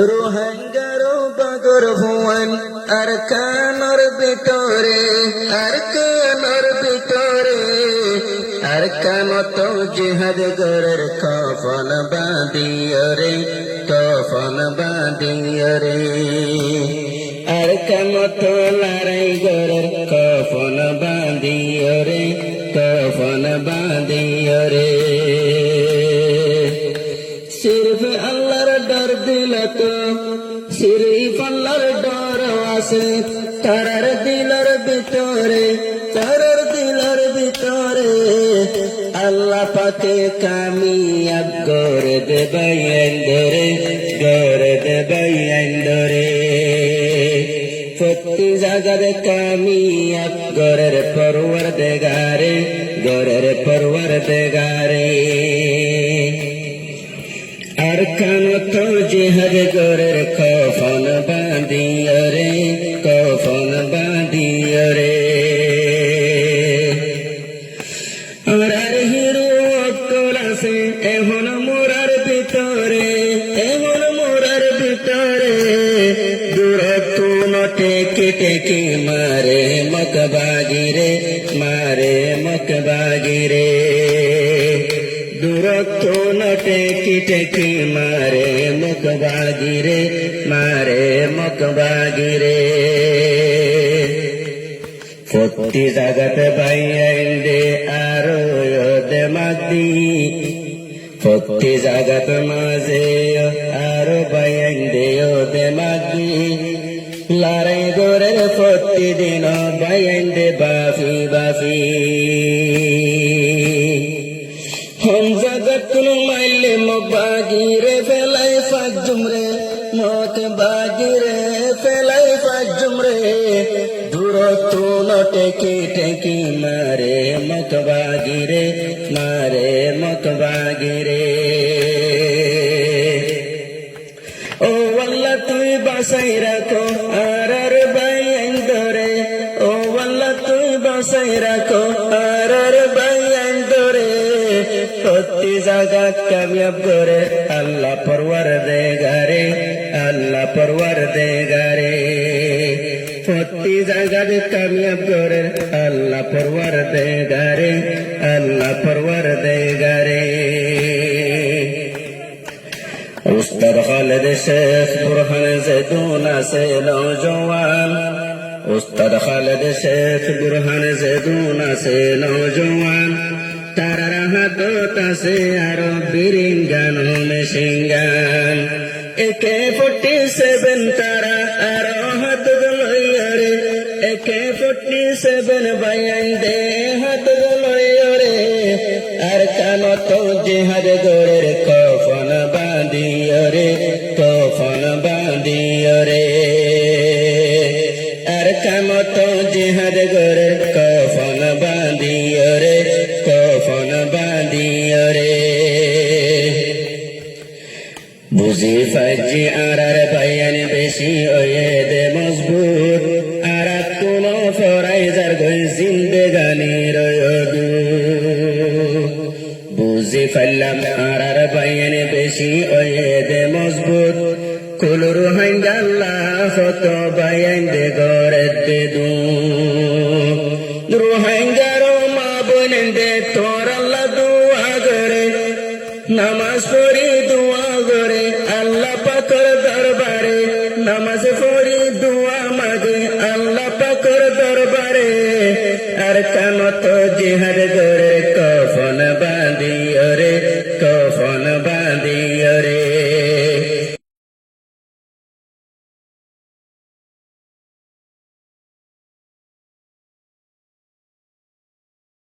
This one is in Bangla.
রোহাঙ্গারো বাগর ভুয়ান আর কানর ভিতরে আর কানর ভিতরে আর কানত জিহাদ গরের কফন বাঁধিও রে কফন বাঁধিও রে আর কানত লড়াই গরের কফন বাঁধিও রে কফন বাঁধিও রে सिर्फ अल्लाहर डर दिल तो सिर्फ अल्लाहर डर आसे तारार दिलर भितरे तारार दिलर भितरे अल्लाह पाके कामयाब करे देबे अंदरे करे देबे अंदरे प्रति जगह कामयाब करे परवरदिगारे करे परवरदिगारे আর কানত জিহাদ গরের কফন বাঁধিও রে কফন বাঁধিও রে আর হিরো অটল আছে এখন মোরার ভিতরে এখন মোরার ভিতরে দূরত্ব নটে কেটে কি মারে মকবাগিরে মারে মকবাগিরে দূরত্ব নটে কিটে কি মারে মকবাগিরে মারে মকবাগিরে প্রতি জাগাতে বাইন্দে আরো দে মাদি প্রতি জাগাত মাঝে আরো বাইন্দে দে মাদি লড়াই করে প্রতিদিন বাইন্দে বাফি বাফি हम जगत माइले मकबागिरे फेलाई फाजुमरे मकबागिरे फेलाई फाजुमरे दूरत्व नटे की मारे मकबागिरे मारे मकबागिरे ओ वल्ला तुई बासाई रखो आरार बाई अंदरे ओ वल्ला तुई बासाई रखो आरार बाई अंदरे প্রতি জাগাত কামিয়াব করে আল্লাহ পরওয়ারদিগারে আল্লাহ পরওয়ারদিগারে প্রতি জাগাত কামিয়াব করে আল্লাহ পরওয়ারদিগারে আল্লাহ পরওয়ারদিগারে উস্তাদ খালেদ শেখ বুরহান জেদুন আছে নওজওয়ান উস্তাদ খালেদ শেখ বুরহান জেদুন আছে নওজওয়ান তারার হাতত আছে আরো বিরিঙ্গান মেশিনগান AK-47 তারা আরো হাত লইরে AK-47 বাইন দে হাত লইরে আর কানত জিহাদ গরের কফন বাঁধিও রে কফন বাঁধিও রে আর কানত জিহাদ গরের কফন বাঁধিও রে কফন বাঁধিও রে বুঝি ফাজি আরার বায়ান বেশি হয়ে দে মজবুত আর কোন ফরাইজার গই জিন্দেগানি রয়দু বুঝি ফাইলাম আরার বায়ান বেশি হয়ে দে মজবুত কুলুর হাঙ্গাল্লাহ হত বায়ান দে গরে দে দু রোহাঙ্গারো মা বোনেন দে তোর আল্লাহ দুয়া করে নামাজ পড়ি দুয়া করে আল্লাহ পাকের দরবারে নামাজ পড়ি দুয়া মাগে আল্লাহ পাকের দরবারে আর কানত জিহাদ